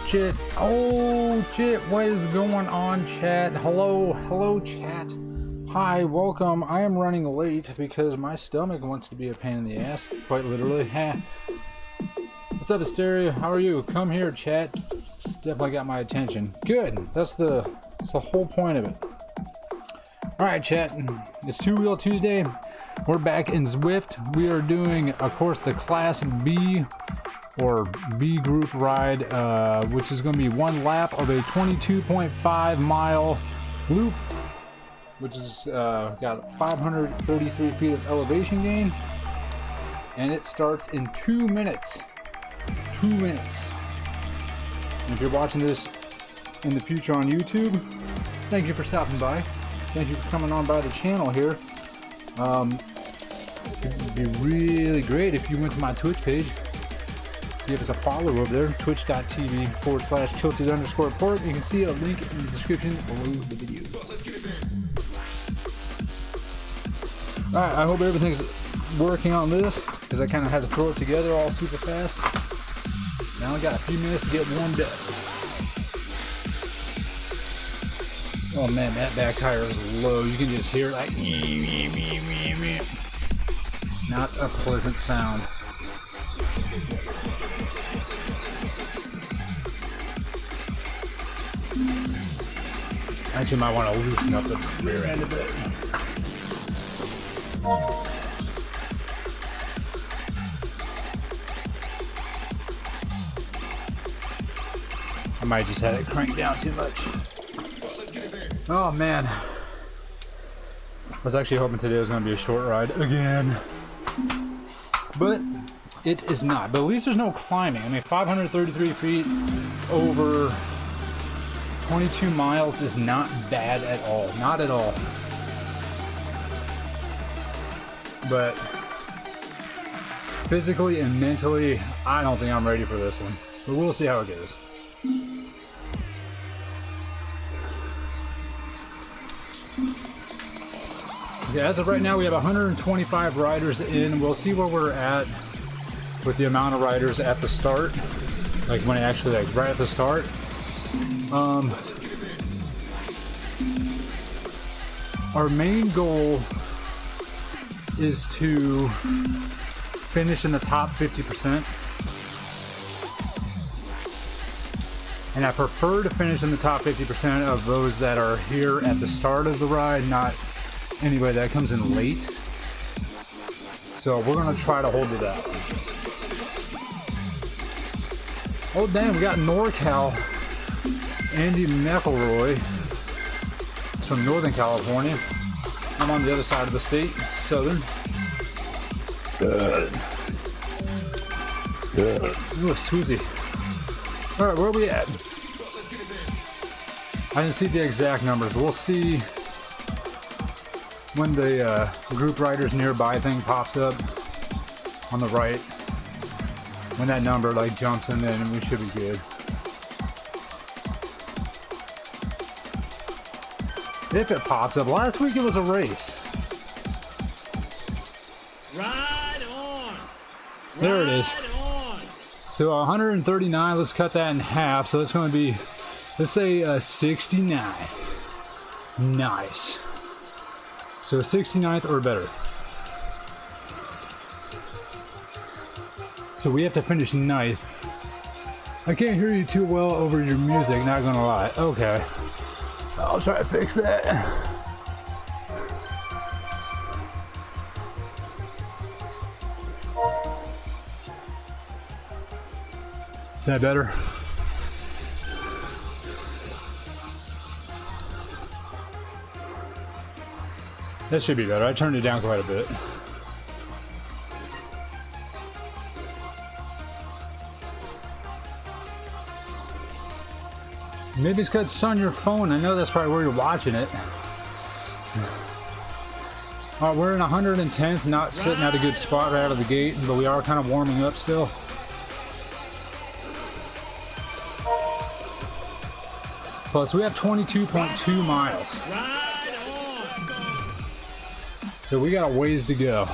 shit. Oh shit, what is going on, chat? Hello chat. Hi, welcome. I am running late because my stomach wants to be a pain in the ass, quite literally. What's up, Asteria? How are you? Come here, chat. Definitely got my attention. Good. That's the whole point of it. Alright, chat. It's Two Wheel Tuesday. We're back in Zwift. We are doing, of course, the Class B or B group ride, which is going to be one lap of a 22.5 mile loop, which is got 533 feet of elevation gain, and it starts in 2 minutes. 2 minutes. And if you're watching this in the future on YouTube, thank you for stopping by. Thank you for coming on by the channel here. It'd be really great if you went to my Twitch page. Give us a follow over there, twitch.tv/kilted_port. You can see a link in the description below the video. Alright, I hope everything's working on this, because I kind of had to throw it together all super fast. Now I got a few minutes to get warmed up. Oh man, that back tire is low. You can just hear it like... Not a pleasant sound. Actually, might want to loosen up the rear end a bit. I might just have it cranked down too much. Oh man. I was actually hoping today was going to be a short ride again. But it is not. But at least there's no climbing. I mean, 533 feet over 22 miles is not bad at all. Not at all. But physically and mentally, I don't think I'm ready for this one. But we'll see how it goes. Okay, as of right now, we have 125 riders in. We'll see where we're at with the amount of riders at the start. Like when it actually, like right at the start. Our main goal is to finish in the top 50%. And I prefer to finish in the top 50% of those that are here at the start of the ride, not anybody that comes in late. So we're going to try to hold to that. Oh damn, we got NorCal. Andy McElroy. It's from Northern California. I'm on the other side of the state, Southern. Good. Ooh, Swoozy. Alright, where are we at? I didn't see the exact numbers. We'll see when the group riders nearby thing pops up on the right. When that number like jumps in, then we should be good. If it pops up. Last week it was a race. Ride on. There it is. On. So 139, let's cut that in half. So it's going to be, let's say 69. Nice. So 69th or better. So we have to finish 9th. I can't hear you too well over your music, not gonna lie. Okay. I'll try to fix that. Is that better? That should be better. I turned it down quite a bit. Maybe it's because it's on your phone. I know that's probably where you're watching it. Alright, we're in 110th, not sitting at a good spot right out of the gate, but we are kind of warming up still. Plus, we have 22.2 miles. So we got a ways to go.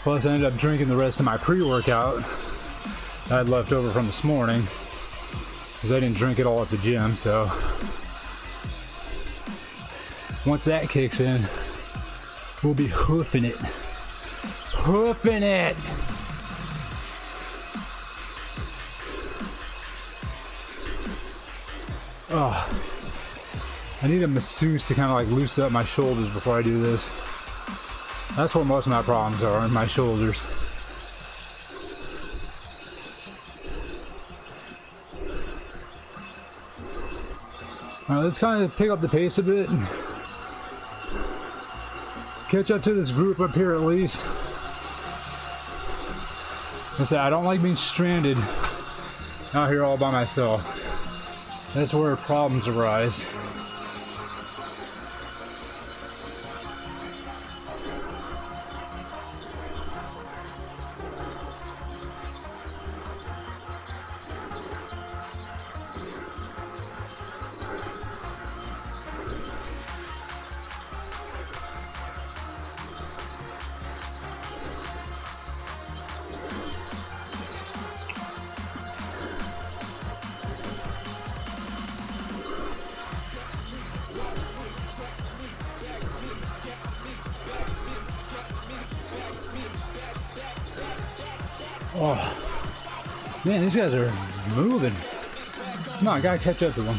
Plus, I ended up drinking the rest of my pre-workout that I had left over from this morning because I didn't drink it all at the gym. So once that kicks in, we'll be hoofing it. Hoofing it! Oh, I need a masseuse to kind of like loosen up my shoulders before I do this. That's where most of my problems are, in my shoulders. Alright, let's kind of pick up the pace a bit. Catch up to this group up here at least. I said, I don't like being stranded out here all by myself. That's where problems arise. Oh, man, these guys are moving. Come on, I gotta catch up to them.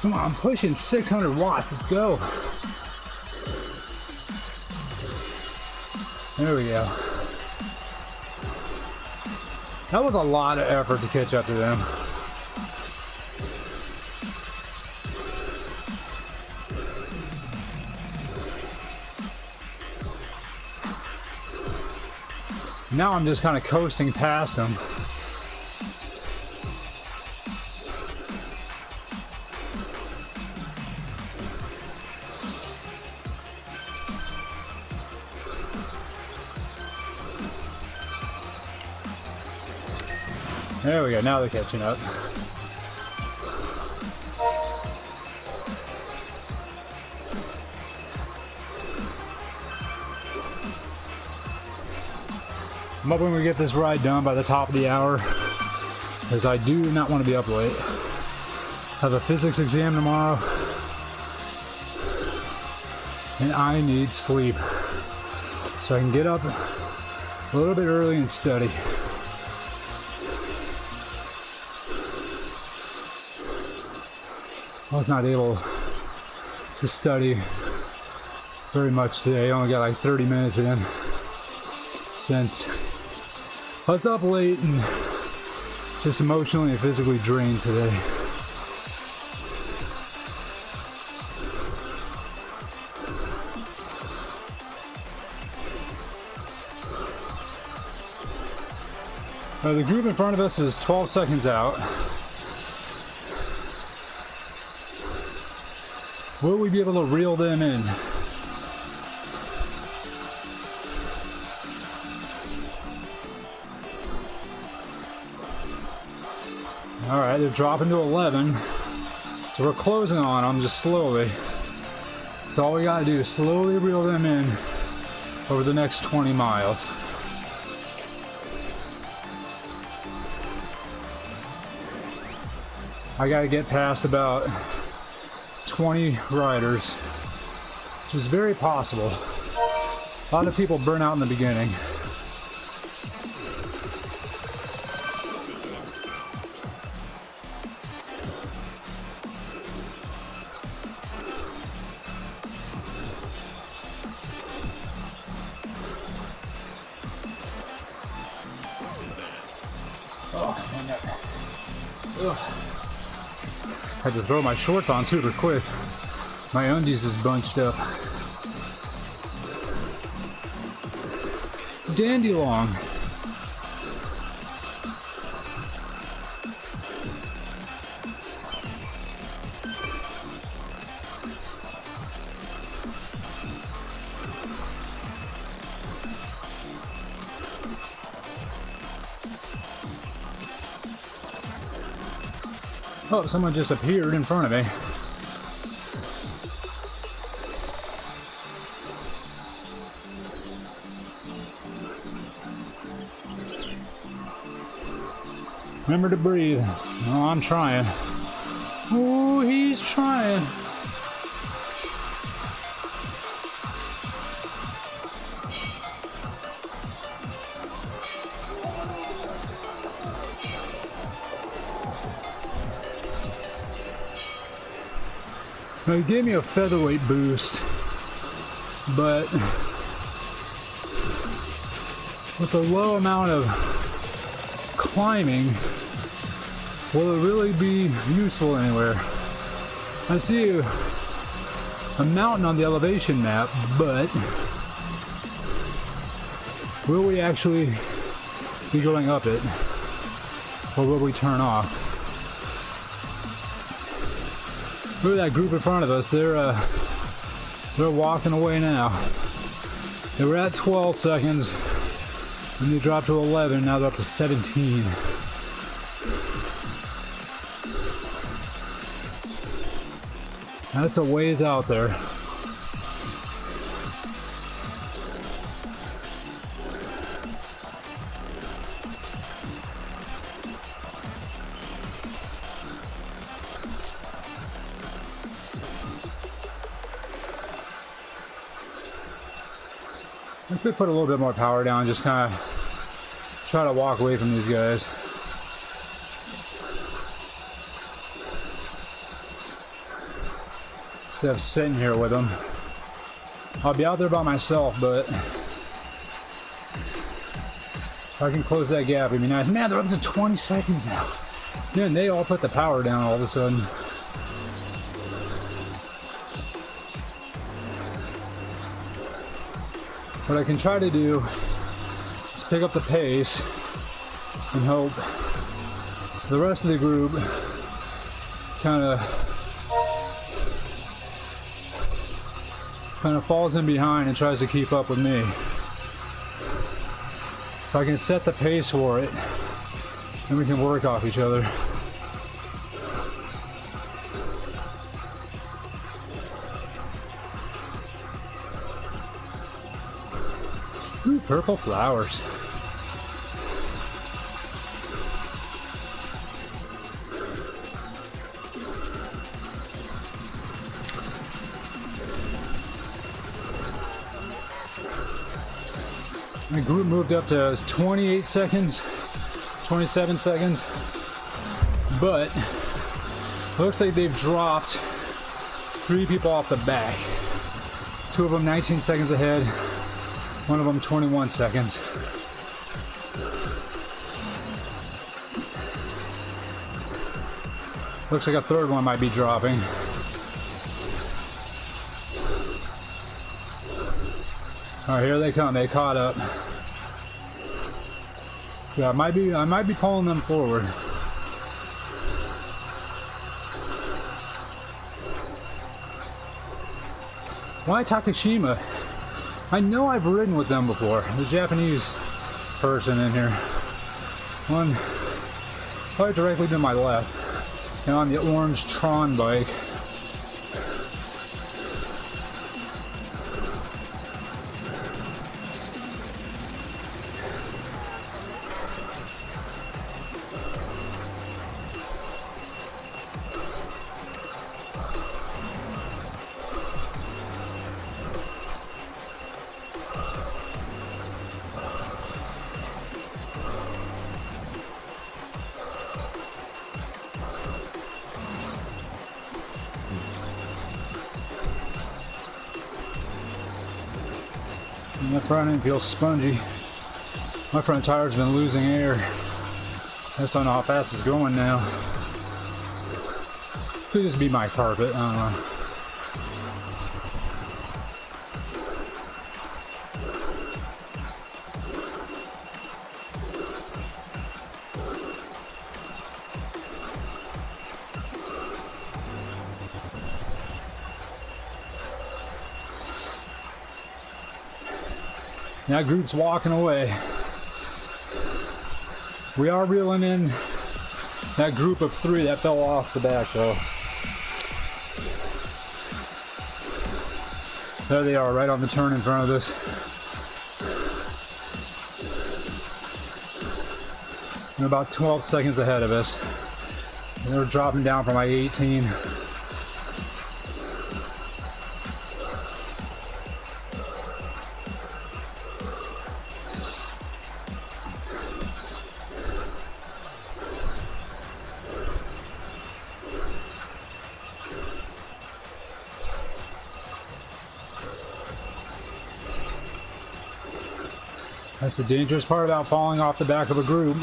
Come on, I'm pushing 600 watts. Let's go. There we go. That was a lot of effort to catch up to them. Now I'm just kind of coasting past them. There we go, now they're catching up. I'm hoping we get this ride done by the top of the hour, because I do not want to be up late. Have a physics exam tomorrow, and I need sleep, so I can get up a little bit early and study. I was not able to study very much today. I only got like 30 minutes in, since I was up late and just emotionally and physically drained today. The group in front of us is 12 seconds out. Will we be able to reel them in? Alright, they're dropping to 11. So we're closing on them just slowly. That's all we gotta do, is slowly reel them in over the next 20 miles. I gotta get past about 20 riders, which is very possible. A lot of people burn out in the beginning. Had to throw my shorts on super quick. My undies is bunched up. Dandy long. Oh, someone just appeared in front of me. Remember to breathe. Oh, I'm trying. Oh, he's trying. Now, he gave me a featherweight boost, but with a low amount of climbing, will it really be useful anywhere? I see a mountain on the elevation map, but will we actually be going up it, or will we turn off? Look at that group in front of us. They're walking away now. They were at 12 seconds, and they dropped to 11. Now they're up to 17. That's a ways out there. I could put a little bit more power down, just kind of try to walk away from these guys. Instead of sitting here with them. I'll be out there by myself, but if I can close that gap, it'd be nice. Man, they're up to 20 seconds now. Yeah, and they all put the power down all of a sudden. What I can try to do is pick up the pace and hope the rest of the group kind of falls in behind and tries to keep up with me. If I can set the pace for it, then we can work off each other. Ooh, purple flowers. My group moved up to 28 seconds, 27 seconds, but it looks like they've dropped 3 people off the back. 2 of them 19 seconds ahead. One of them 21 seconds. Looks like a third one might be dropping. All right, here they come. They caught up. Yeah, I might be pulling them forward. Why Takashima? I know I've ridden with them before. There's a Japanese person in here. One probably directly to my left. And on the orange Tron bike. My front end feels spongy. My front tire's been losing air. I just don't know how fast it's going now. Could just be my carpet, I don't know. That group's walking away. We are reeling in that group of 3 that fell off the back though. There they are, right on the turn in front of us. and about 12 seconds ahead of us. And they're dropping down from like 18. That's the dangerous part about falling off the back of a group.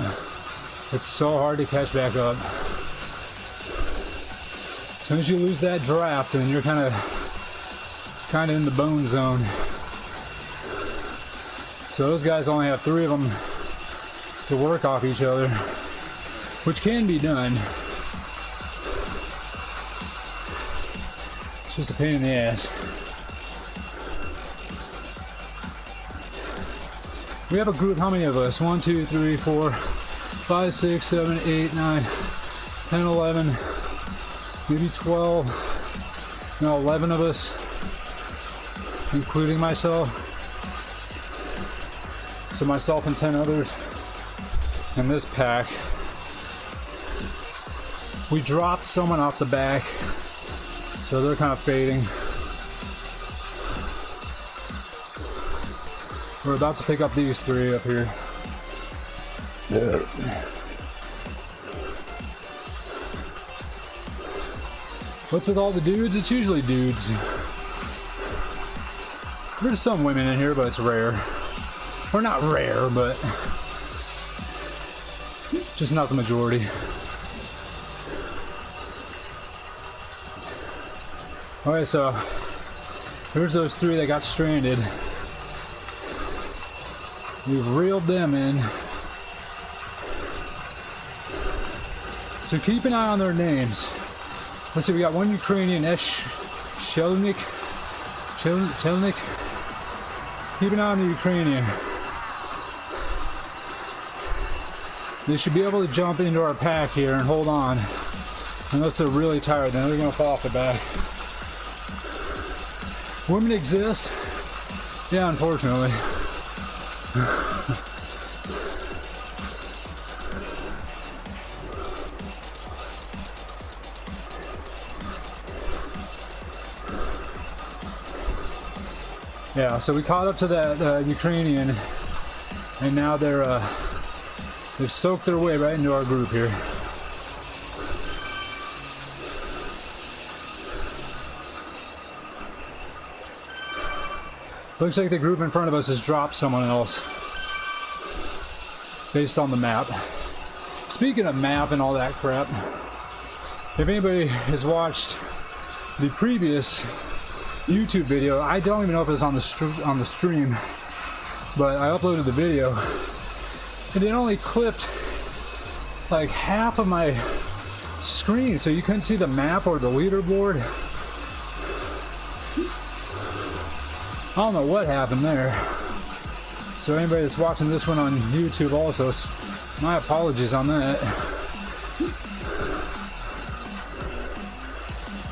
It's so hard to catch back up. As soon as you lose that draft, then you're kind of in the bone zone. So those guys only have 3 of them to work off each other, which can be done. It's just a pain in the ass. We have a group, how many of us? 1, 2, 3, 4, 5, 6, 7, 8, 9, 10, 11, maybe 12, no, 11 of us, including myself. So myself and 10 others in this pack. We dropped someone off the back, so they're kind of fading. We're about to pick up these 3 up here. What's with all the dudes? It's usually dudes. There's some women in here, but it's rare. Or not rare, but just not the majority. Alright, so here's those 3 that got stranded. We've reeled them in. So keep an eye on their names. Let's see, we got one Ukrainian, Chelnik. Keep an eye on the Ukrainian. They should be able to jump into our pack here and hold on. Unless they're really tired, then they're going to fall off the back. Women exist? Yeah, unfortunately. Yeah, so we caught up to that Ukrainian, and now they've soaked their way right into our group here. Looks like the group in front of us has dropped someone else based on the map. Speaking of map and all that crap, if anybody has watched the previous YouTube video, I don't even know if it was on the stream, but I uploaded the video and it only clipped like half of my screen, so you couldn't see the map or the leaderboard. I don't know what happened there. So anybody that's watching this one on YouTube also, my apologies on that.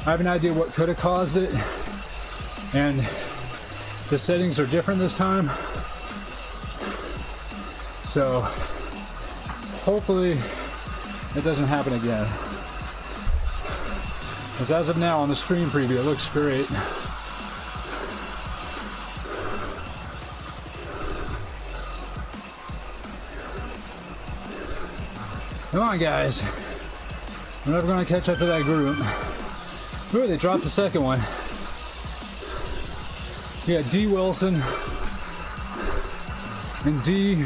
I have an idea what could have caused it, and the settings are different this time. So hopefully it doesn't happen again. Because as of now on the stream preview, it looks great. Come on, guys. We're never going to catch up to that group. Ooh, they dropped the second one. We got D. Wilson and D.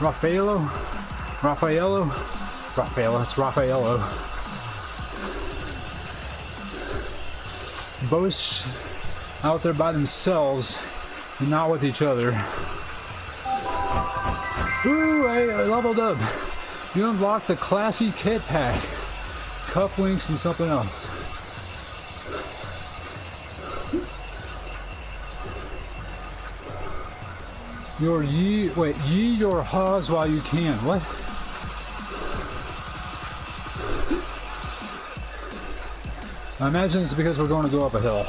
Raffaello. It's Raffaello. Both out there by themselves and not with each other. Ooh, I leveled up. You unlocked the classy kit pack. Cufflinks and something else. Ye your haws while you can. What? I imagine it's because we're going to go up a hill.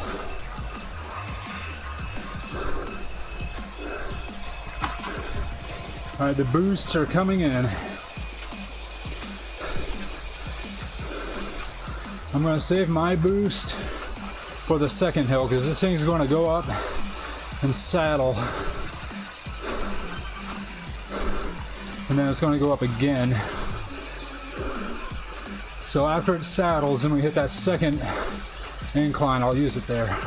Alright, the boosts are coming in. I'm going to save my boost for the second hill because this thing's going to go up and saddle. And then it's going to go up again. So after it saddles and we hit that second incline, I'll use it there.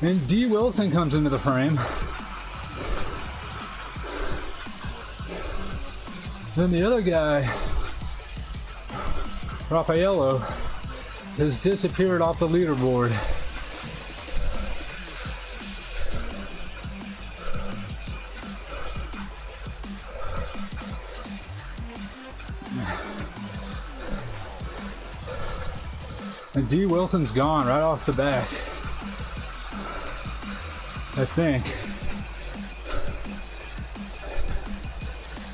And D. Wilson comes into the frame. Then the other guy, Raffaello, has disappeared off the leaderboard. And D. Wilson's gone right off the back. I think.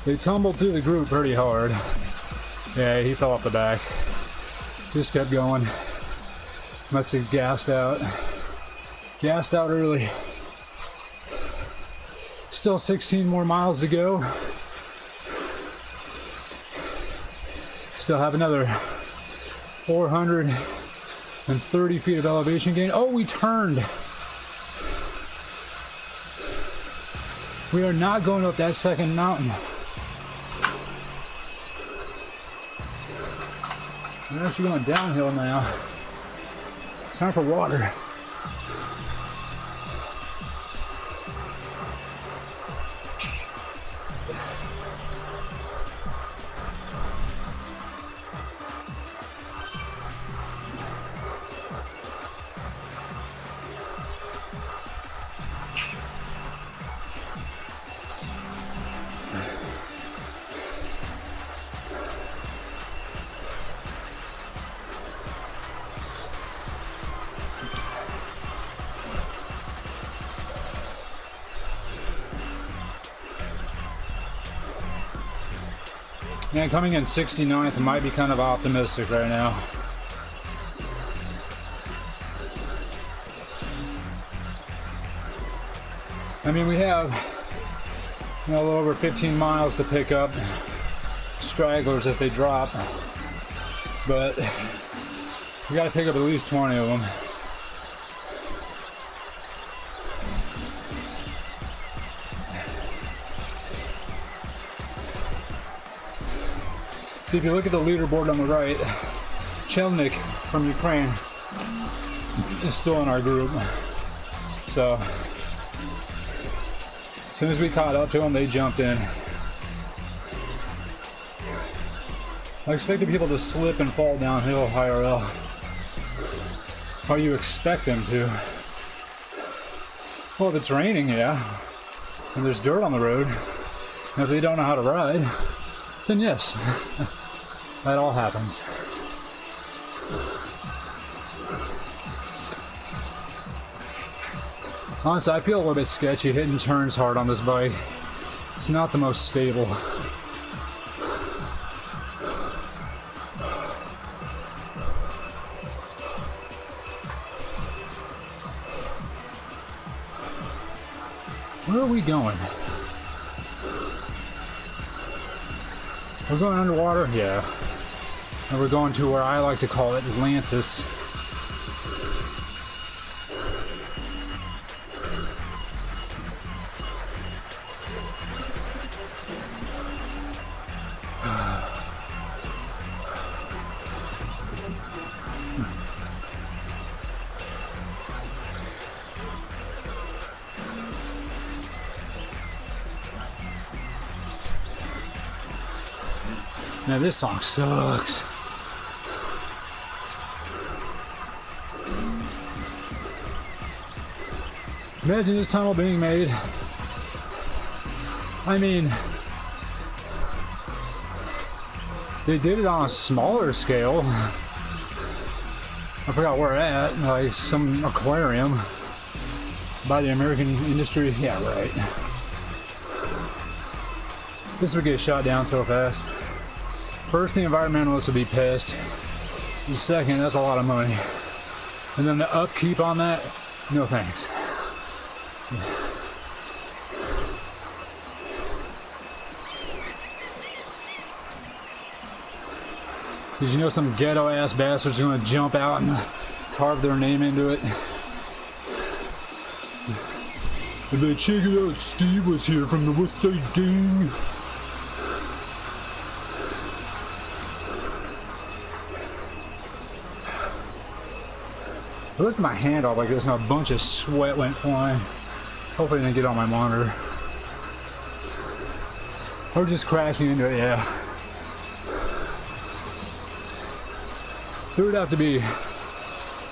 They tumbled through the group pretty hard. Yeah, he fell off the back. Just kept going. Must have gassed out. Gassed out early. Still 16 more miles to go. Still have another 430 feet of elevation gain. Oh, we turned. We are not going up that second mountain. We're actually going downhill now. Time for water. Man, coming in 69th might be kind of optimistic right now. I mean, we have a little over 15 miles to pick up stragglers as they drop, but we got to pick up at least 20 of them. See, if you look at the leaderboard on the right, Chelnik from Ukraine is still in our group. So, as soon as we caught up to them, they jumped in. I expected people to slip and fall downhill IRL. Or you expect them to. Well, if it's raining, yeah, and there's dirt on the road, and if they don't know how to ride, then yes, that all happens. Honestly, I feel a little bit sketchy hitting turns hard on this bike. It's not the most stable. Where are we going? We're going underwater? Yeah. And we're going to where I like to call it Atlantis. Now this song sucks. Imagine this tunnel being made. I mean, they did it on a smaller scale. I forgot where at, like some aquarium by the American industry. Yeah, right. This would get shot down so fast. First, the environmentalists would be pissed. The second, that's a lot of money. And then the upkeep on that, no thanks. Did you know some ghetto ass bastards are gonna jump out and carve their name into it? And they check it out, Steve was here from the West Side Gang. I lifted my hand off like this and a bunch of sweat went flying. Hopefully it didn't get on my monitor. Or just crashing into it, yeah. There would have to be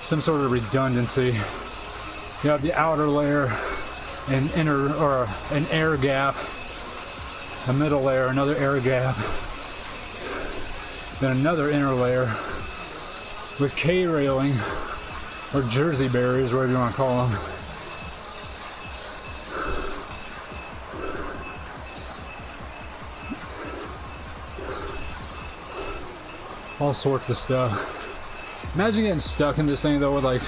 some sort of redundancy. You have the outer layer, an inner or an air gap, a middle layer, another air gap, then another inner layer with K railing or Jersey barriers, whatever you want to call them. All sorts of stuff. Imagine getting stuck in this thing though with like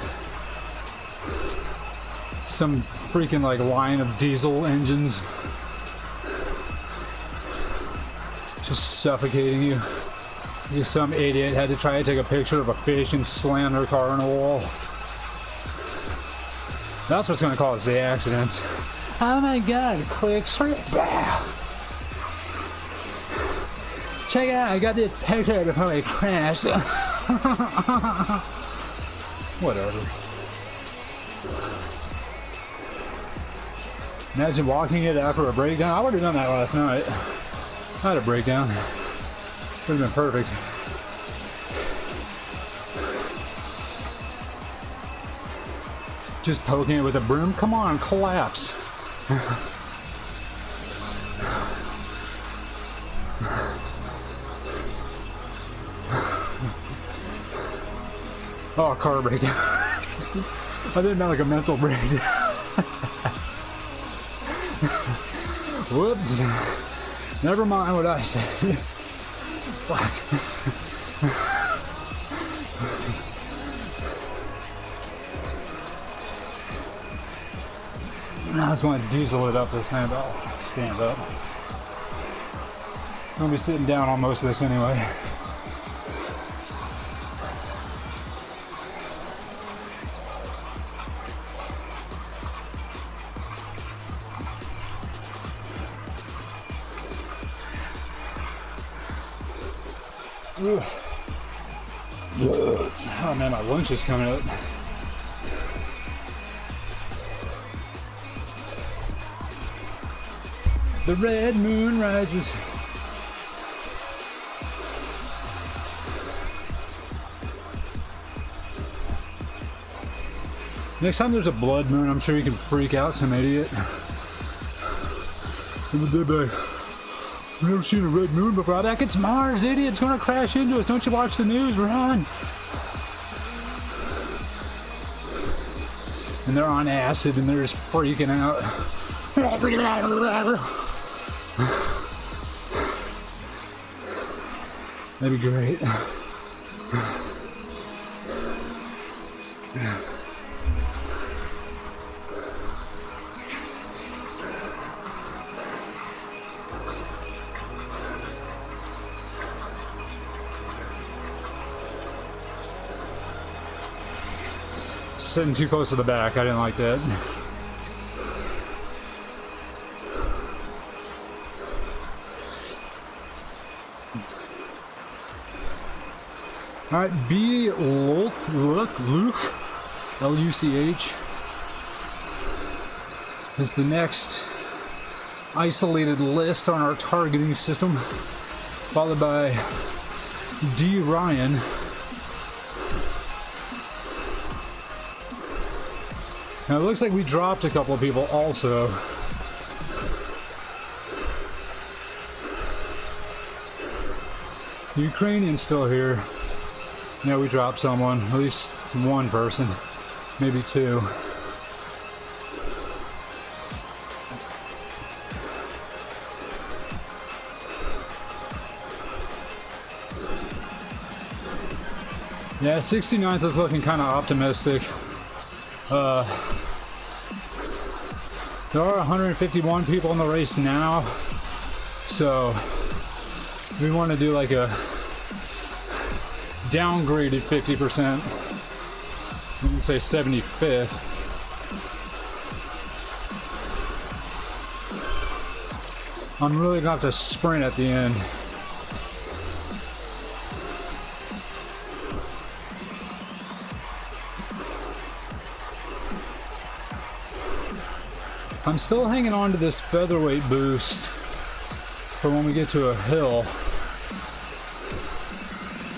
some freaking like line of diesel engines just suffocating you. You some idiot had to try to take a picture of a fish and slam their car on a wall. That's what's gonna cause the accidents. Oh my god, click straight. Check it out, I got this picture before I crashed. Whatever. Imagine walking it after a breakdown. I would have done that last night. I had a breakdown. Would have been perfect. Just poking it with a broom. Come on, collapse. Oh, car breakdown. I didn't mean like a mental breakdown. Whoops. Never mind what I said. Fuck. I just want to diesel it up this time, but I'll stand up. I'm gonna be sitting down on most of this anyway. Oh man, my lunch is coming up. The red moon rises. Next time there's a blood moon, I'm sure you can freak out some idiot. I've never seen a red moon before. I'm like, it's Mars, idiot. It's gonna crash into us. Don't you watch the news? Run. And they're on acid and they're just freaking out. That'd be great. Sitting too close to the back. I didn't like that. All right, B. Luch, L-U-C-H, is the next isolated list on our targeting system, followed by D. Ryan. Now it looks like we dropped a couple of people also. The Ukrainian's still here. Yeah, we dropped someone, at least one person, maybe two. Yeah, 69th is looking kind of optimistic. There are 151 people in the race now, so we want to do like a downgraded 50%. We can say 75th. I'm really gonna have to sprint at the end. I'm still hanging on to this featherweight boost for when we get to a hill,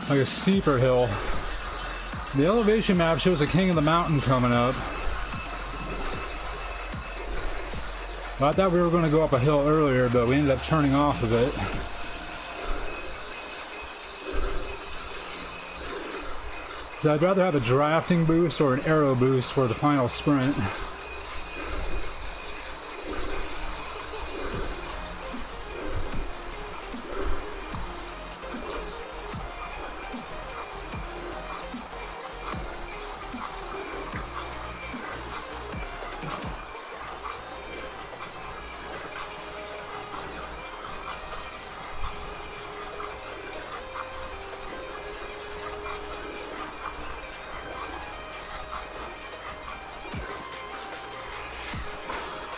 like a steeper hill. The elevation map shows a king of the mountain coming up. I thought we were going to go up a hill earlier, but we ended up turning off of it. So I'd rather have a drafting boost or an arrow boost for the final sprint.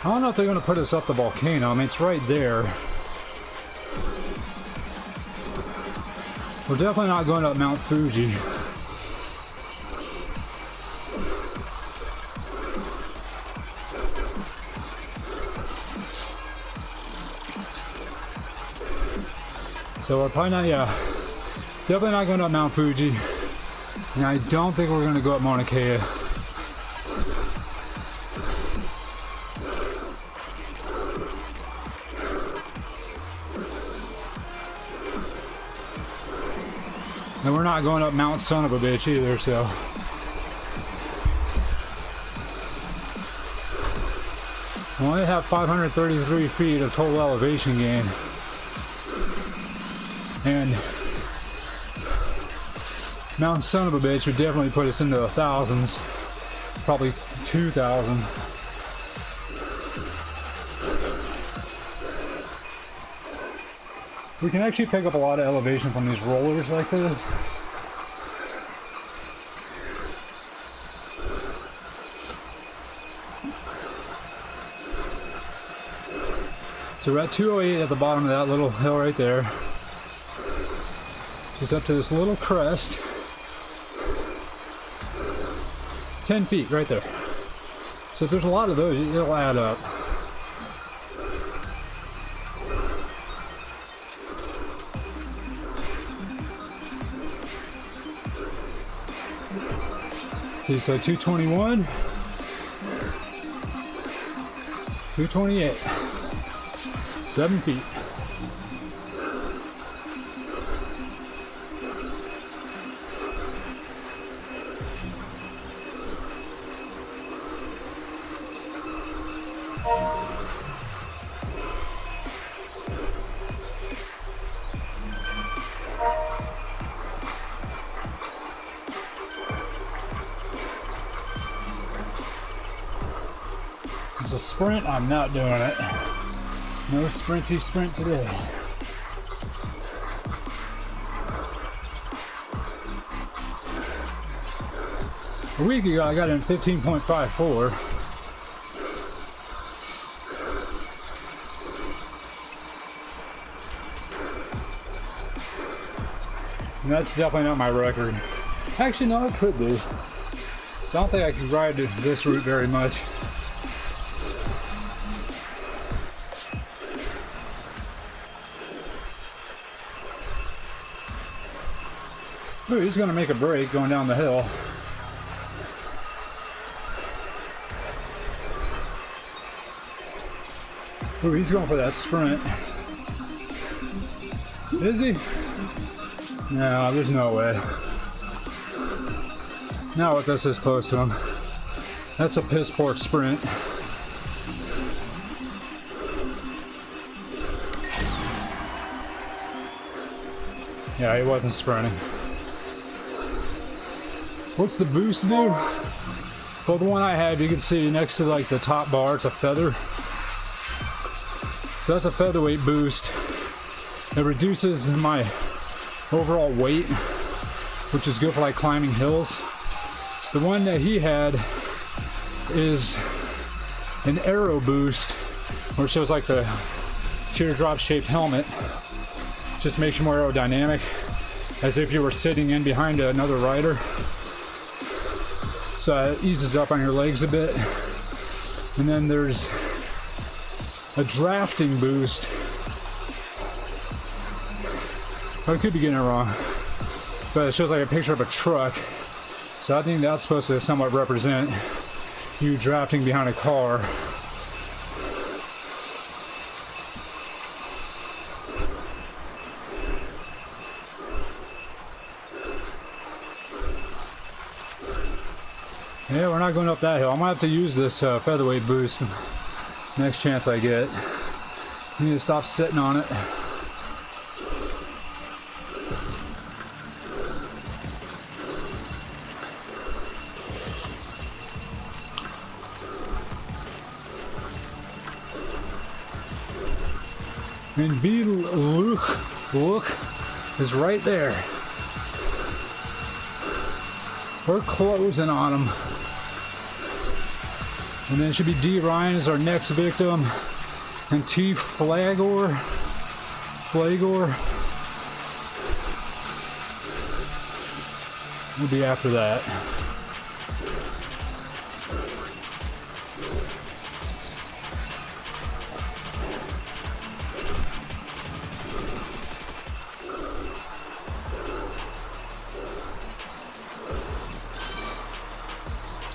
I don't know if they're going to put us up the volcano. I mean, it's right there. We're definitely not going up Mount Fuji. So we're probably not, yeah. Definitely not going up Mount Fuji. And I don't think we're going to go up Mauna Kea. And we're not going up Mount Son of a Bitch either, so. We only have 533 feet of total elevation gain. And Mount Son of a Bitch would definitely put us into the thousands. Probably 2,000. We can actually pick up a lot of elevation from these rollers like this. So we're at 208 at the bottom of that little hill right there. Just up to this little crest. 10 feet right there. So if there's a lot of those, it'll add up. See, so 221, 228, 7 feet. A sprint, I'm not doing it. No sprinty sprint today. A week ago I got in 15.54. And that's definitely not my record. Actually, no, it could be. So I don't think I can ride this route very much. Ooh, he's going to make a break going down the hill. Ooh, he's going for that sprint. Is he? No, there's no way. Not with us this close to him. That's a piss poor sprint. Yeah, he wasn't sprinting. What's the boost do? Well, the one I have, you can see next to like the top bar, it's a feather. So that's a featherweight boost. It reduces my overall weight, which is good for like climbing hills. The one that he had is an aero boost, where it shows like the teardrop shaped helmet. Just makes you more aerodynamic, as if you were sitting in behind another rider. So it eases up on your legs a bit. And then there's a drafting boost. I could be getting it wrong, but it shows like a picture of a truck. So I think that's supposed to somewhat represent you drafting behind a car. Yeah, we're not going up that hill. I might have to use this featherweight boost next chance I get. I need to stop sitting on it. And B look is right there. We're closing on him. And then it should be D Ryan as our next victim. And T Flagor will be after that.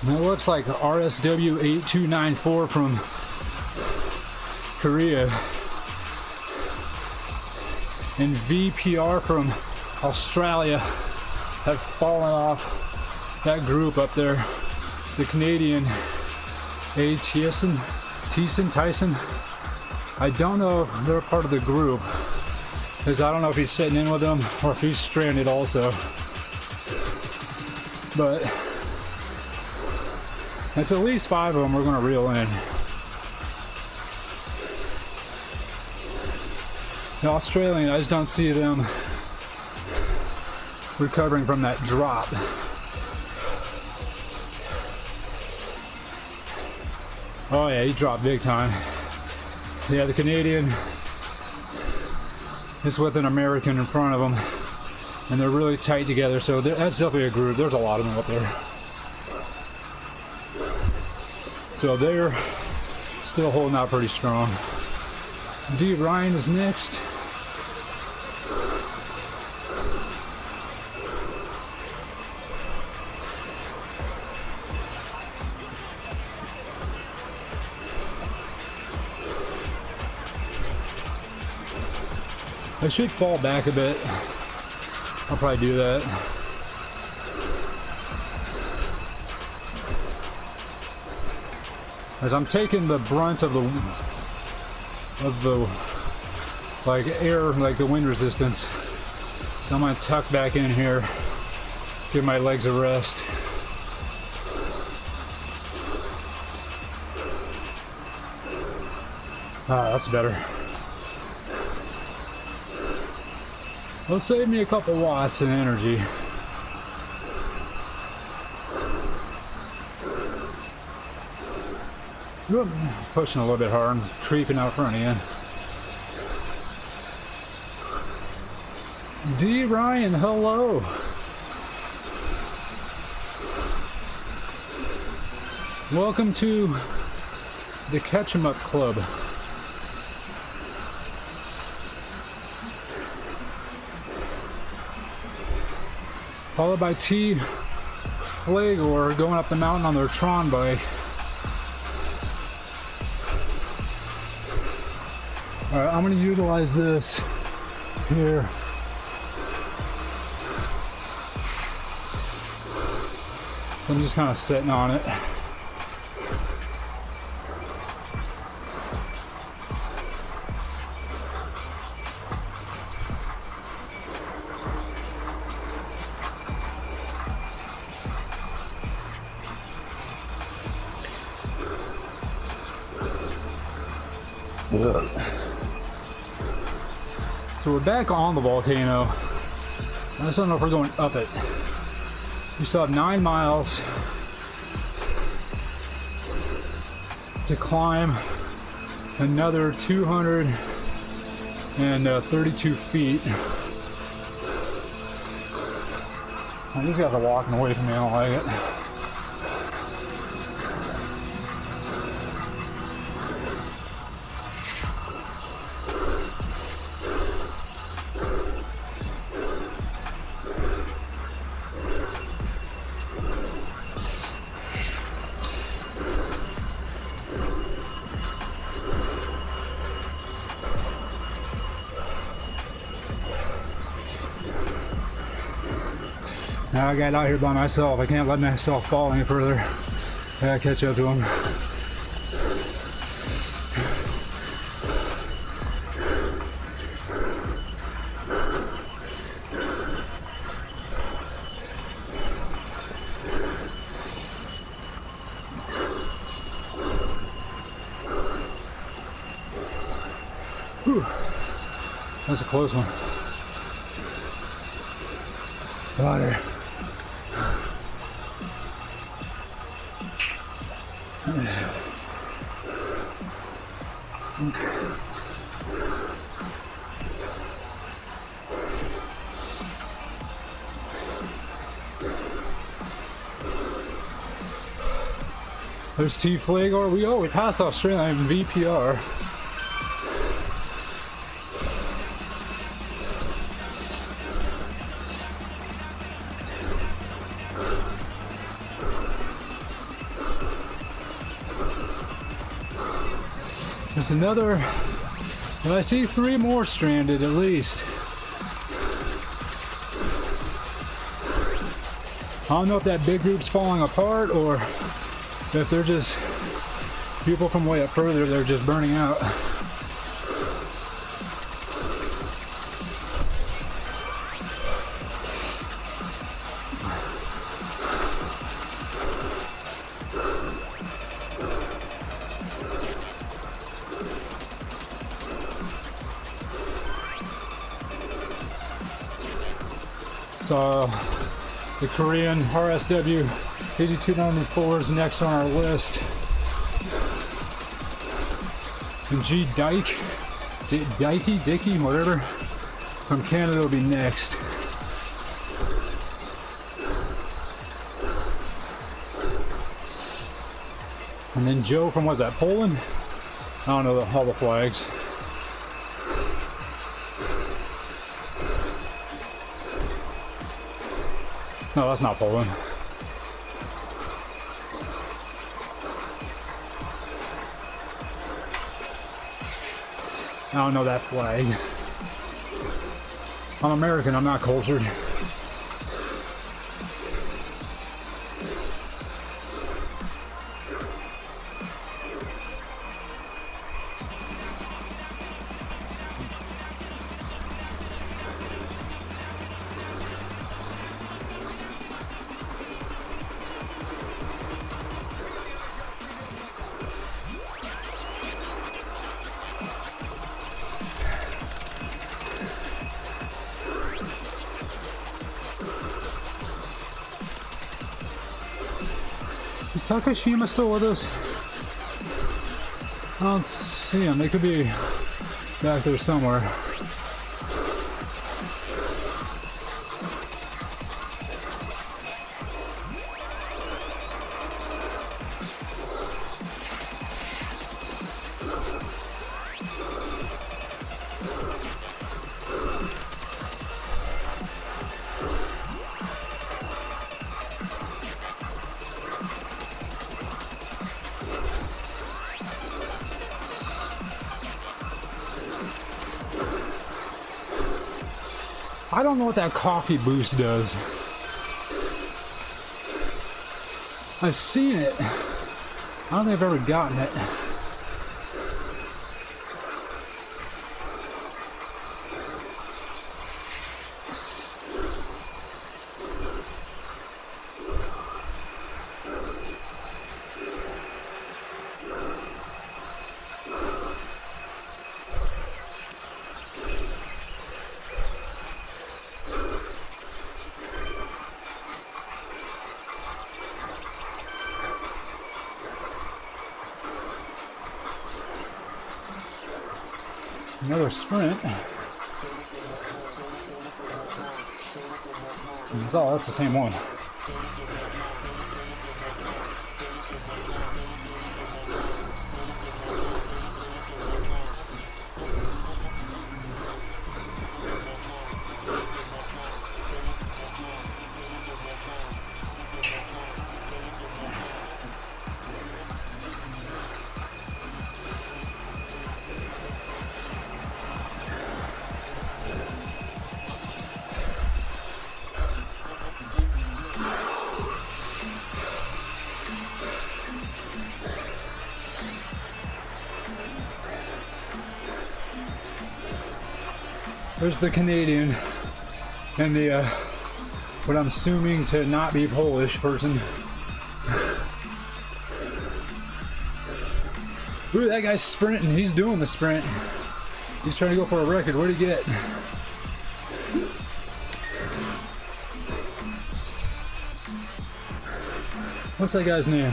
And it looks like RSW 8294 from Korea and VPR from Australia have fallen off that group up there. The Canadian Tyson. I don't know if they're part of the group, because I don't know if he's sitting in with them or if he's stranded also. But it's at least 5 of them we're going to reel in. The Australian, I just don't see them recovering from that drop. Oh yeah, he dropped big time. Yeah, the Canadian is with an American in front of him, and they're really tight together, so that's definitely a group. There's a lot of them up there. So they're still holding out pretty strong. D Ryan is next. I should fall back a bit. I'll probably do that. As I'm taking the brunt of the like air, like the wind resistance. So I'm gonna tuck back in here, give my legs a rest. Ah, that's better. It'll save me a couple watts in energy. Oop, pushing a little bit hard, creeping out front again. D Ryan, hello. Welcome to the Catch 'em Up Club. Followed by T Flagor going up the mountain on their Tron bike. Alright, I'm going to utilize this here. I'm just kind of sitting on it. Ugh. So we're back on the volcano. I just don't know if we're going up it. We still have 9 miles to climb, another 232 feet. These guys are walking away from me, I don't like it. Now I got out here by myself. I can't let myself fall any further. I gotta catch up to him. Whew. That's a close one. Water. There's T-Flagor. We passed Australia in VPR. There's another, and I see 3 more stranded at least. I don't know if that big group's falling apart or if they're just people from way up further, they're just burning out. So the Korean RSW 8294 is next on our list. And G Dyke, Dickey, whatever, from Canada will be next. And then Joe from, what's that, Poland? I don't know all the flags. No, that's not Poland. I don't know that flag. I'm American, I'm not cultured. Is Takashima still with us? I don't see him. They could be back there somewhere. I don't know what that coffee boost does. I've seen it. I don't think I've ever gotten it. Another sprint. Oh, that's the same one. There's the Canadian and the what I'm assuming to not be Polish person. Ooh, that guy's sprinting. He's doing the sprint. He's trying to go for a record. What'd he get? What's that guy's name?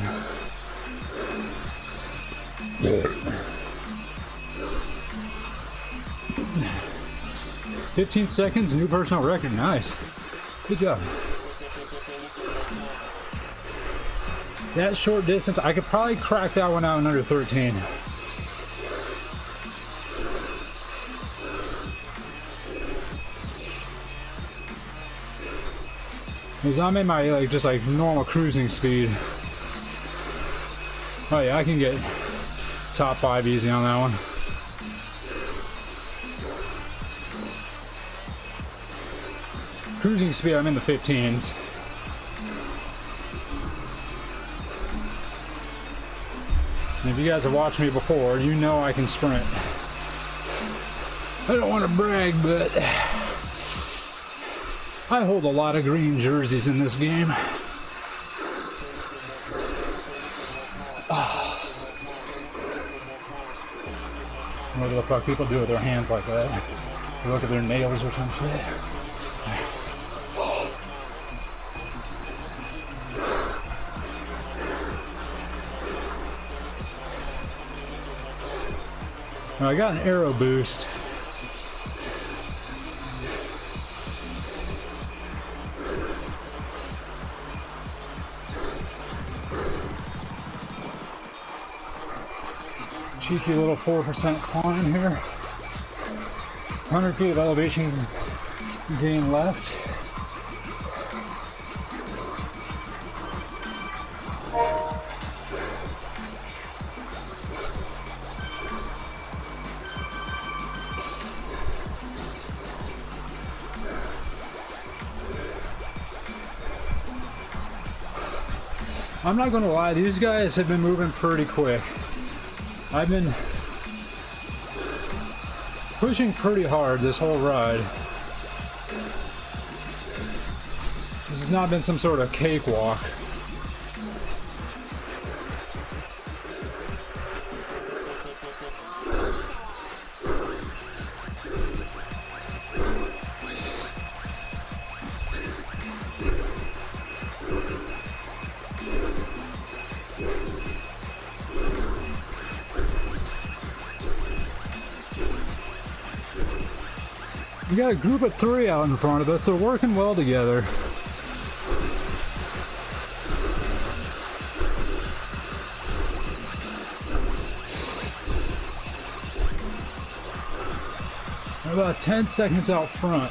15 seconds, new personal record. Nice. Good job. That short distance, I could probably crack that one out in under 13. Because I'm in my just normal cruising speed. Oh yeah, I can get top 5 easy on that one. Cruising speed, I'm in the 15s. And if you guys have watched me before, you know I can sprint. I don't want to brag, but I hold a lot of green jerseys in this game. What the fuck people do with their hands like that? They look at their nails or some shit. Now, I got an arrow boost. Cheeky little 4% climb here. 100 feet of elevation gain left. I'm not gonna lie, these guys have been moving pretty quick. I've been pushing pretty hard this whole ride. This has not been some sort of cakewalk. We got a group of 3 out in front of us. They're working well together. They're about 10 seconds out front.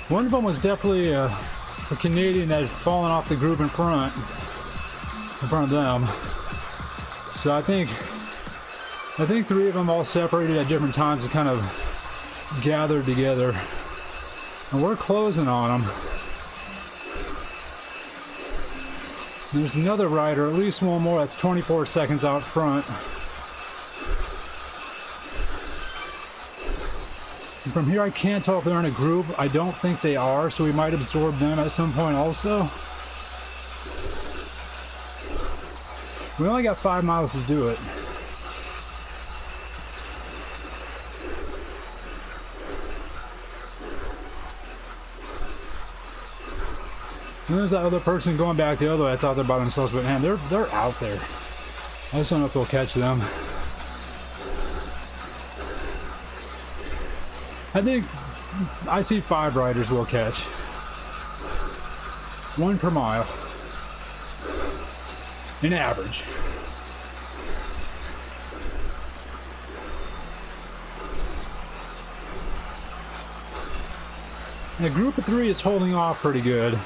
One of them was definitely a Canadian that had fallen off the group in front of them. So I think 3 of them all separated at different times and kind of gathered together. And we're closing on them. There's another rider, at least one more, that's 24 seconds out front. And from here I can't tell if they're in a group. I don't think they are, so we might absorb them at some point also. We only got 5 miles to do it. And there's that other person going back the other way that's out there by themselves, but man, they're out there. I just don't know if we'll catch them. I think I see 5 riders we'll catch. 1 per mile. In average. And the group of 3 is holding off pretty good.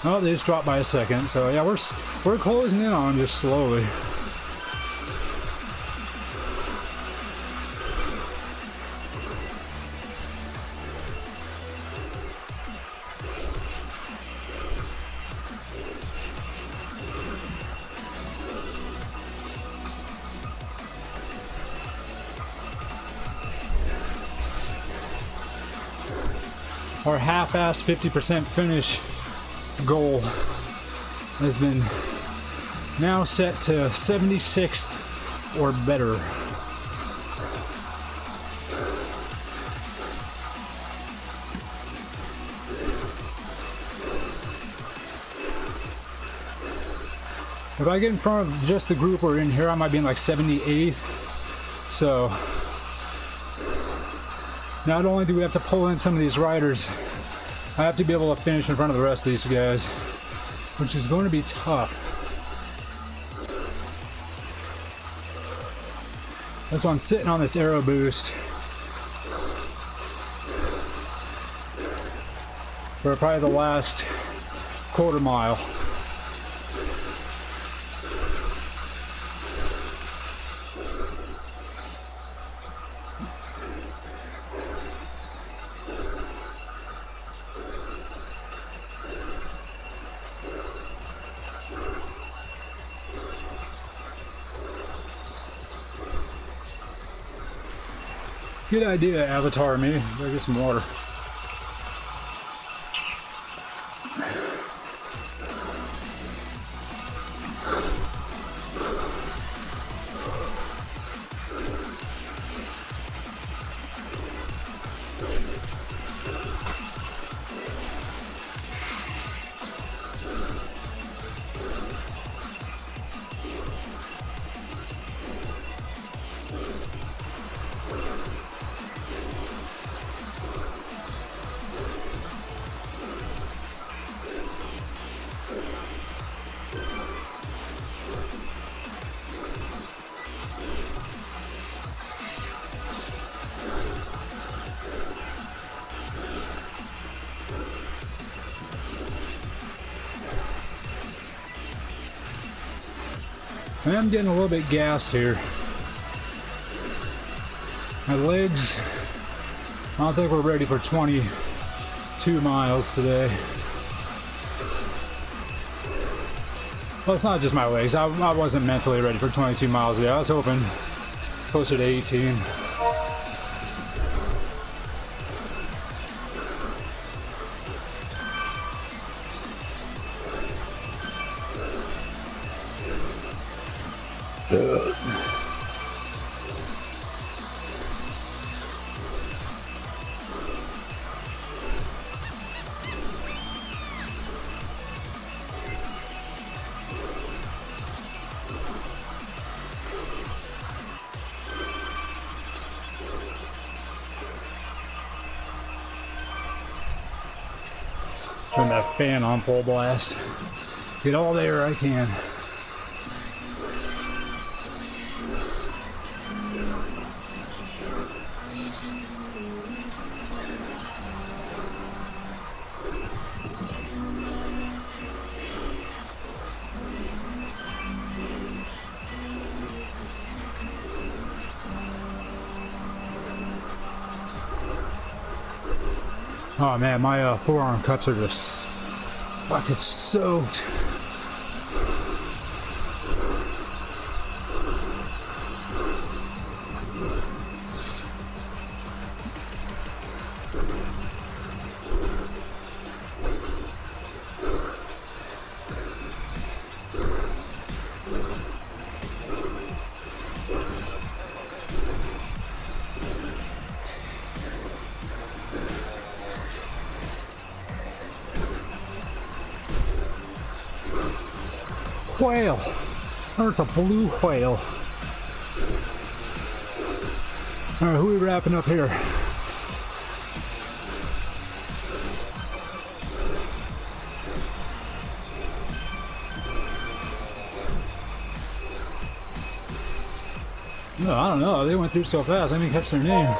Oh, they just dropped by a second. So yeah, we're closing in on them just slowly. Our half-ass 50% finish goal has been now set to 76th or better. If I get in front of just the group we're in here, I might be in like 78th. So not only do we have to pull in some of these riders, I have to be able to finish in front of the rest of these guys, which is going to be tough. This one's sitting on this aero boost for probably the last quarter mile. Good idea, Avatar me. Gotta get some water. I am getting a little bit gassed here. My legs, I don't think we're ready for 22 miles today. Well, it's not just my legs. I wasn't mentally ready for 22 miles today. I was hoping closer to 18. Turn that fan on full blast. Get all the air I can. Oh man, my forearm cups are just fucking soaked. whale. Or it's a blue whale. Alright, who are we wrapping up here? No, I don't know. They went through so fast. I didn't catch their name.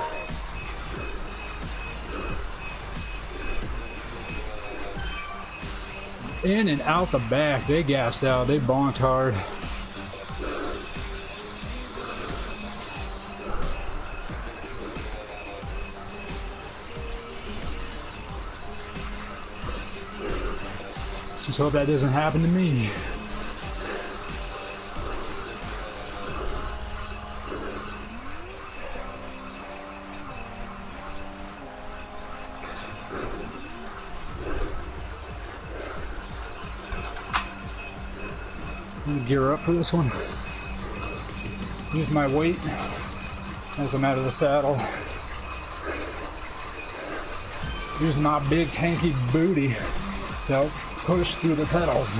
In and out the back. They gassed out. They bonked hard. Just hope that doesn't happen to me. Gear up for this one. Use my weight as I'm out of the saddle. Use my big tanky booty to help push through the pedals.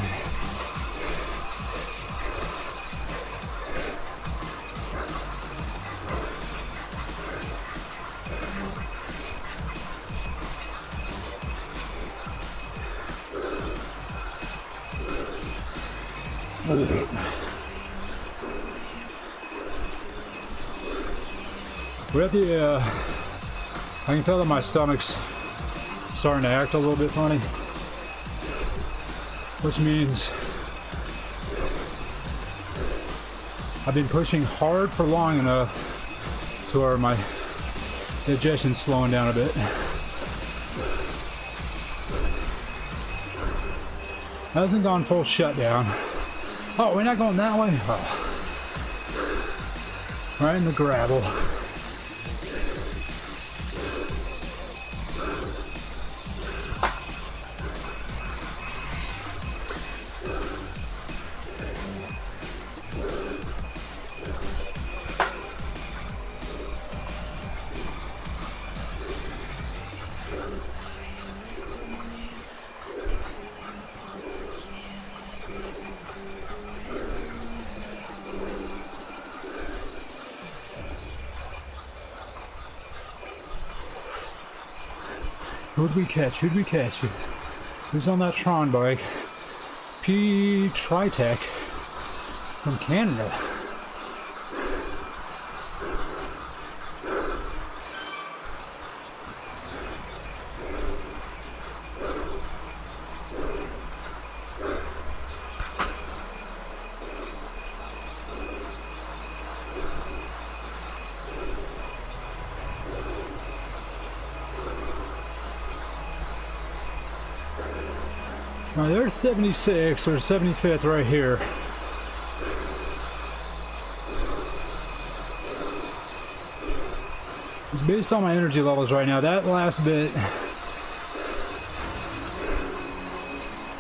We're at the, I can tell that my stomach's starting to act a little bit funny, which means I've been pushing hard for long enough to where my digestion's slowing down a bit. Hasn't gone full shutdown. Oh, we're not going that way? Oh. Right in the gravel. Who'd we catch? Who'd we catch? Who's on that Tron bike? P. Tritech from Canada. Now there's 76 or 75th right here. It's based on my energy levels right now. That last bit,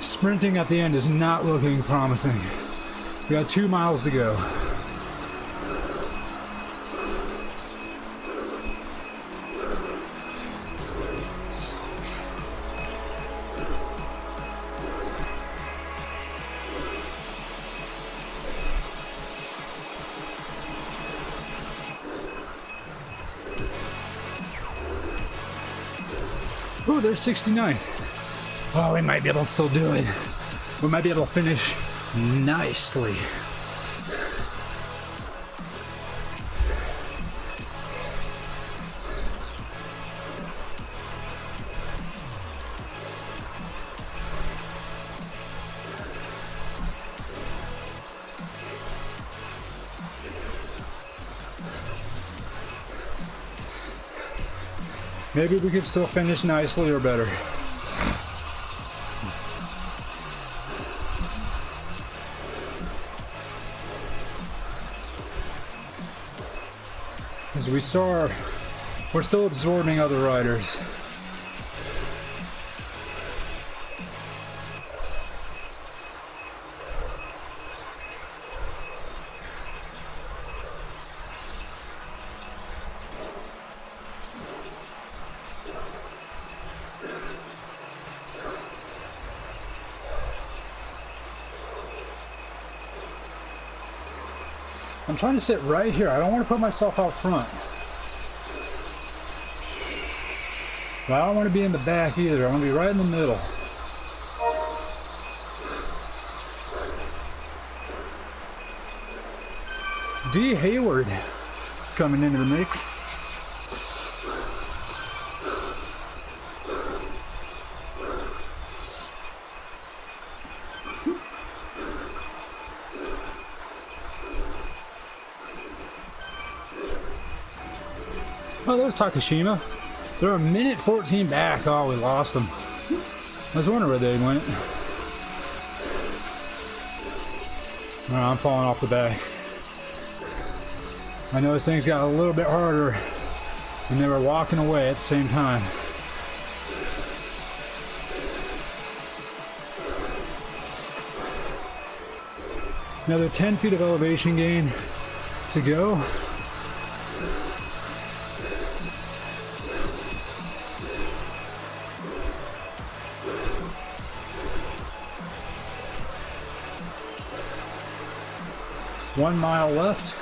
sprinting at the end is not looking promising. We got 2 miles to go. Oh, there's 69th. Oh, we might be able to still do it. We might be able to finish nicely. Maybe we could still finish nicely or better. As we start, we're still absorbing other riders. I'm trying to sit right here. I don't want to put myself out front. But I don't want to be in the back either. I want to be right in the middle. D. Hayward coming into the mix. Oh, there's Takashima. They're a minute 14 back. Oh, we lost them. I was wondering where they went. Oh, I'm falling off the back. I know this thing's got a little bit harder, and they were walking away at the same time. Another 10 feet of elevation gain to go. One mile left.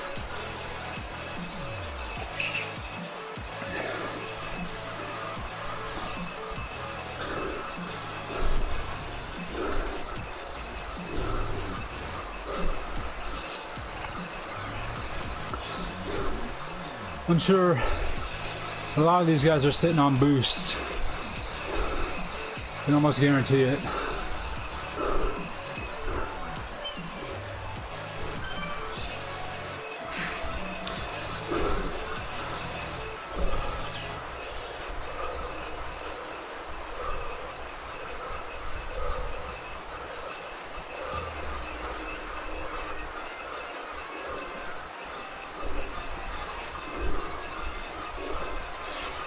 I'm sure a lot of these guys are sitting on boosts. I can almost guarantee it.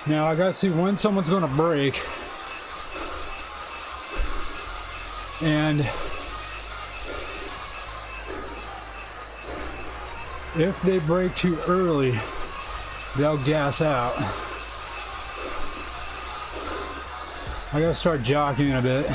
Now I gotta see when someone's gonna break. And if they break too early, they'll gas out. I gotta start jockeying a bit.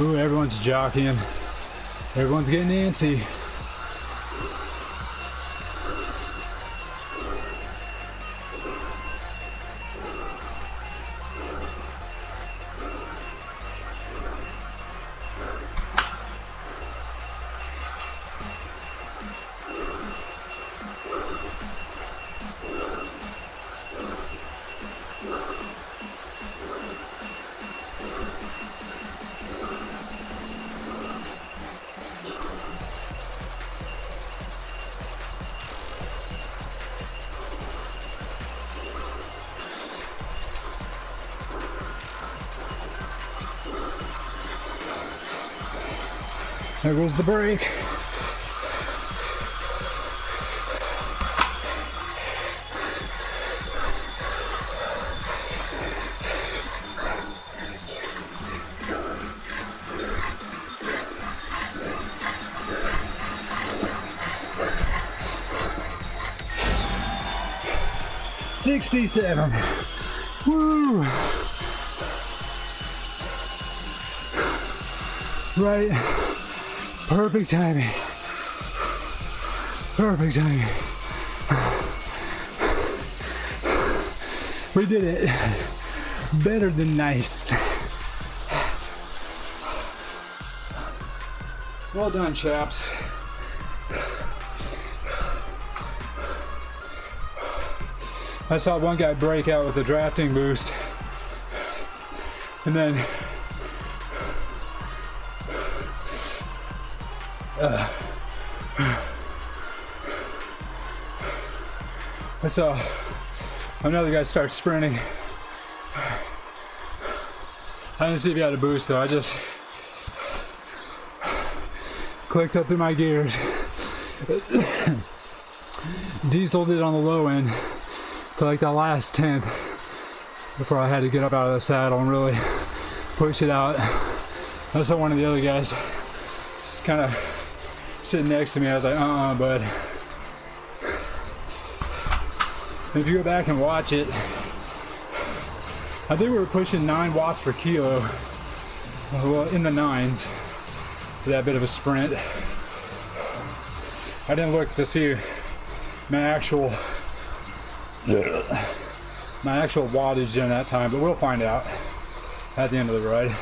Ooh, everyone's jockeying. Everyone's getting antsy. There goes the brake. $67. Woo! Right. Perfect timing. Perfect timing. We did it. Better than nice. Well done, chaps. I saw one guy break out with a drafting boost. And then I saw another guy start sprinting. I didn't see if he had a boost though. I just clicked up through my gears. Dieseled it on the low end to like the last 10th before I had to get up out of the saddle and really push it out. I saw one of the other guys just kind of sitting next to me. I was like, bud. If you go back and watch it, I think we were pushing 9 watts per kilo. Well, in the 9s for that bit of a sprint. I didn't look to see my actual wattage during that time, but we'll find out at the end of the ride.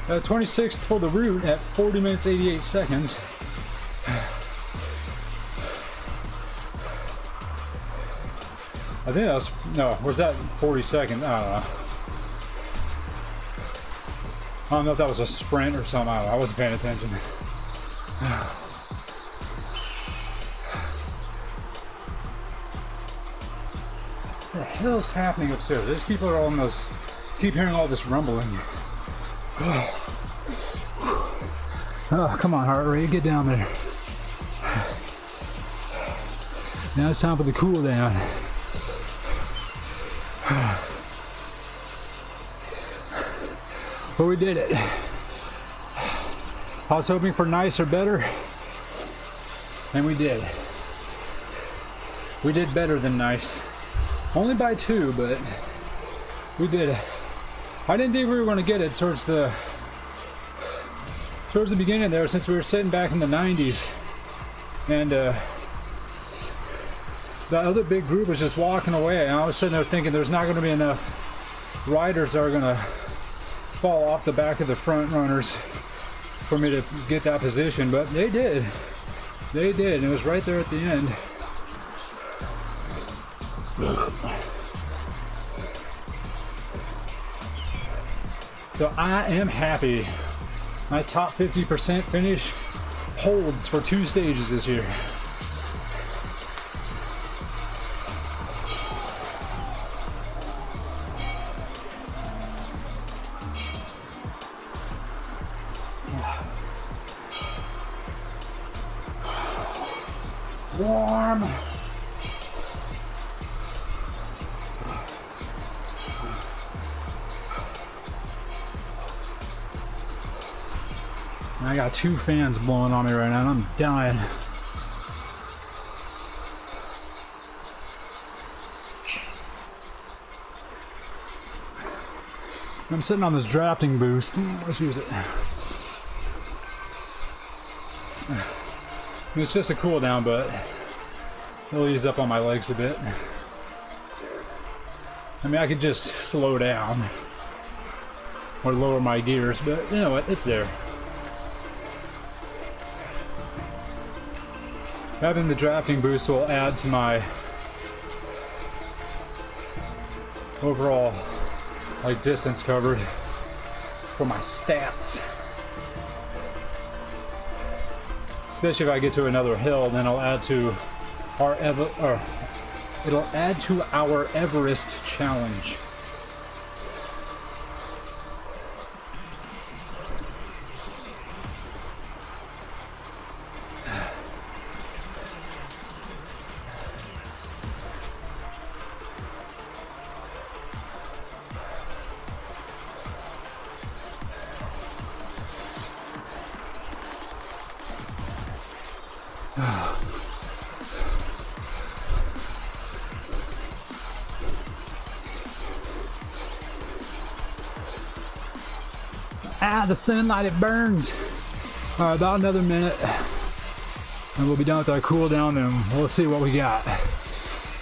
Uh, 26th for the route at 40 minutes 88 seconds. I think that was, no, was that 42nd? I don't know. I don't know if that was a sprint or something. I don't know. I wasn't paying attention. What the hell's happening upstairs? These people are all in those, keep hearing all this rumbling. Oh, come on, heart rate, get down there. Now it's time for the cool down. But we did it. I was hoping for nice or better, and we did. We did better than nice. Only by 2, but we did it. I didn't think we were going to get it towards the beginning there, since we were sitting back in the 90s, and the other big group was just walking away, and I was sitting there thinking there's not going to be enough riders that are going to fall off the back of the front runners for me to get that position, but they did. They did, and it was right there at the end. So I am happy. My top 50% finish holds for 2 stages this year. Warm. I got 2 fans blowing on me right now and I'm dying. I'm sitting on this drafting boost. Let's use it. It's just a cool down, but it'll ease up on my legs a bit. I mean, I could just slow down or lower my gears, but you know what? It's there. Having the drafting boost will add to my overall distance covered for my stats. Especially if I get to another hill, then it'll add to our Everest challenge. The sunlight, it burns. All right, about another minute and we'll be done with our cool down and we'll see what we got.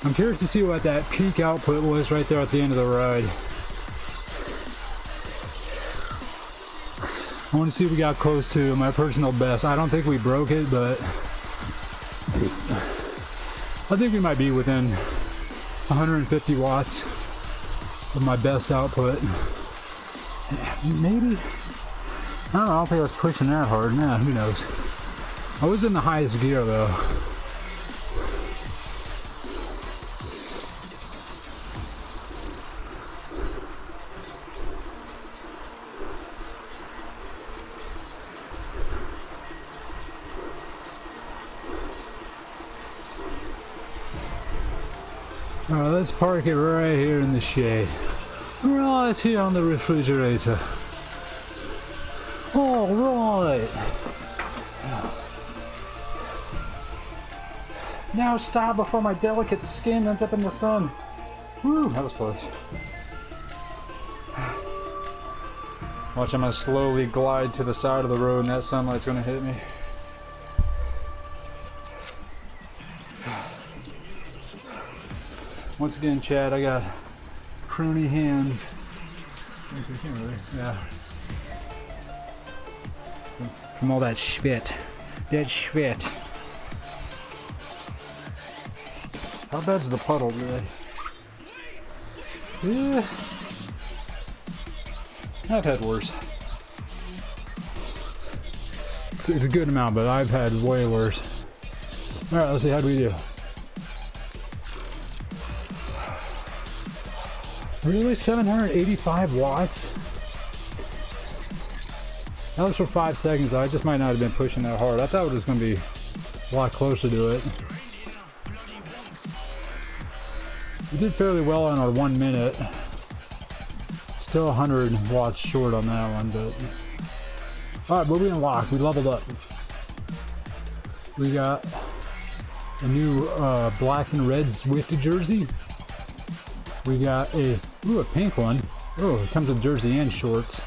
I'm curious to see what that peak output was right there at the end of the ride. I want to see if we got close to my personal best. I don't think we broke it, but I think we might be within 150 watts of my best output. Maybe. I don't think I was pushing that hard. Nah, who knows. I was in the highest gear though. Alright, let's park it right here in the shade. Right here on the refrigerator. Alright. Now stop before my delicate skin ends up in the sun. Woo, that was close. Watch, I'm gonna slowly glide to the side of the road and that sunlight's gonna hit me. Once again, Chad, I got crony hands. Yeah. From all that schwit. That schwit. How bad's the puddle today? Yeah. I've had worse. It's a good amount, but I've had way worse. Alright, let's see, how do we do? Really? 785 watts? That was for 5 seconds. I just might not have been pushing that hard. I thought it was going to be a lot closer to it. We did fairly well on our 1 minute. Still 100 watts short on that one, but... Alright, what we unlocked? We leveled up. We got a new black and red Swift jersey. We got a pink one. Oh, it comes with jersey and shorts.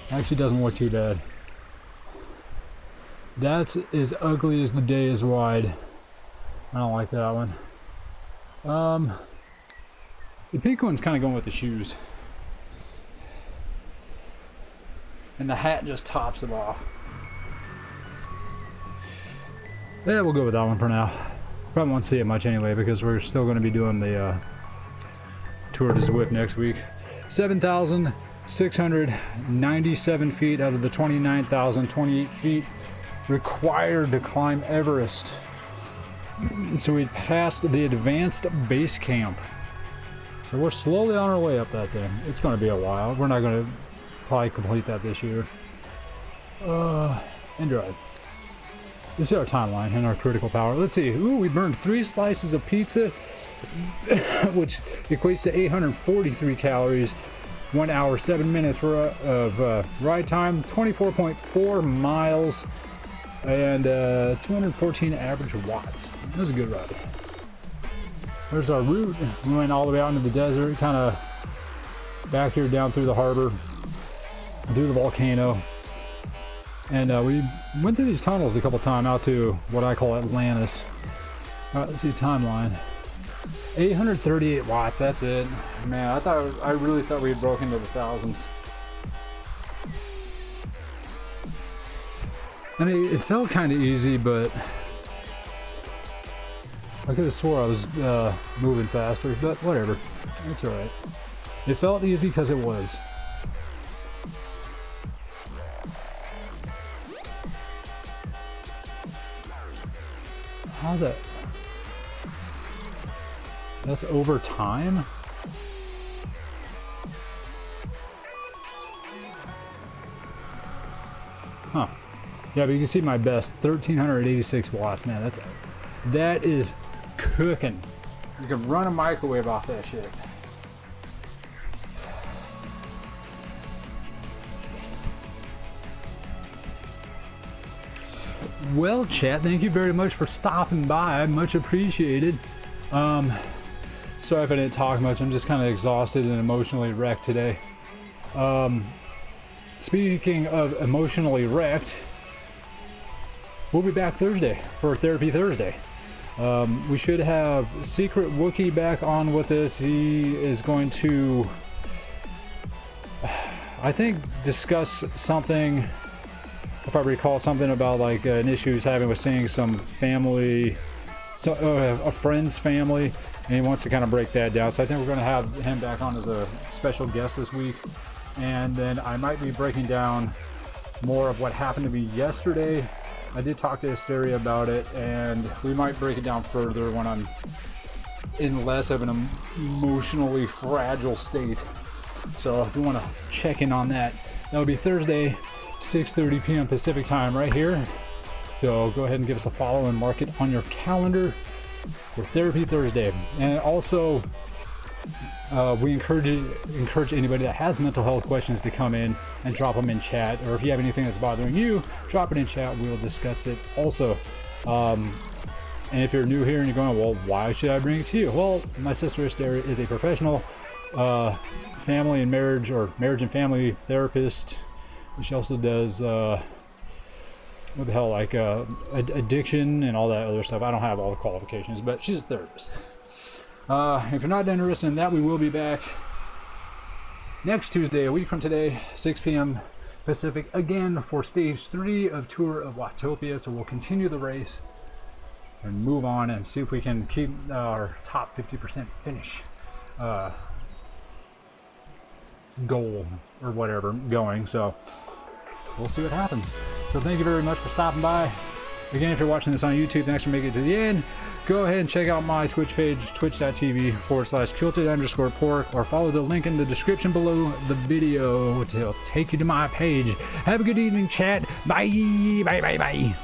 Actually doesn't look too bad. That's as ugly as the day is wide. I don't like that one. The pink one's kind of going with the shoes. And the hat just tops it off. Yeah, we'll go with that one for now. Probably won't see it much anyway because we're still going to be doing the Tour de Zwift next week. 7,697 feet out of the 29,028 feet required to climb Everest. So we passed the advanced base camp. So we're slowly on our way up that thing. It's going to be a while. We're not going to probably complete that this year. And drive. This is our timeline and our critical power. Let's see. Ooh, we burned 3 slices of pizza, which equates to 843 calories. 1 hour, 7 minutes of ride time. 24.4 miles. And 214 average watts. That was a good ride. There's our route. We went all the way out into the desert, kind of back here down through the harbor, through the volcano. And we went through these tunnels a couple times out to what I call Atlantis. Alright, let's see timeline. 838 watts, that's it. Man, I really thought we had broken into the thousands. I mean, it felt kind of easy, but I could have swore I was moving faster, but whatever. That's alright. It felt easy because it was. How the... That's over time? Huh. Yeah, but you can see my best, 1,386 watts. Man, that is cooking. You can run a microwave off that shit. Well, chat, thank you very much for stopping by. Much appreciated. Sorry if I didn't talk much. I'm just kind of exhausted and emotionally wrecked today. Speaking of emotionally wrecked, we'll be back Thursday for Therapy Thursday. We should have Secret Wookie back on with us. He is going to, I think, discuss something, if I recall, something about like an issue he's having with seeing some family, a friend's family, and he wants to kind of break that down. So I think we're going to have him back on as a special guest this week. And then I might be breaking down more of what happened to me yesterday. I did talk to Hysteria about it, and we might break it down further when I'm in less of an emotionally fragile state. So if you want to check in on that, that'll be Thursday, 6:30 p.m. Pacific time right here. So go ahead and give us a follow and mark it on your calendar. for Therapy Thursday. And also, we encourage anybody that has mental health questions to come in and drop them in chat. Or if you have anything that's bothering you, drop it in chat. We'll discuss it also. And if you're new here and you're going, well, why should I bring it to you? Well, my sister Esther is a professional family and marriage and family therapist. She also does what the hell, like addiction and all that other stuff. I don't have all the qualifications, but she's a therapist. If you're not interested in that, we will be back next Tuesday, a week from today, 6 p.m. Pacific, again for stage 3 of Tour of Watopia. So we'll continue the race and move on and see if we can keep our top 50% finish goal or whatever going. So we'll see what happens. So thank you very much for stopping by. Again, if you're watching this on YouTube, thanks for making it to the end. Go ahead and check out my Twitch page, twitch.tv/kilted_pork, or follow the link in the description below the video to take you to my page. Have a good evening, chat. Bye, bye, bye, bye.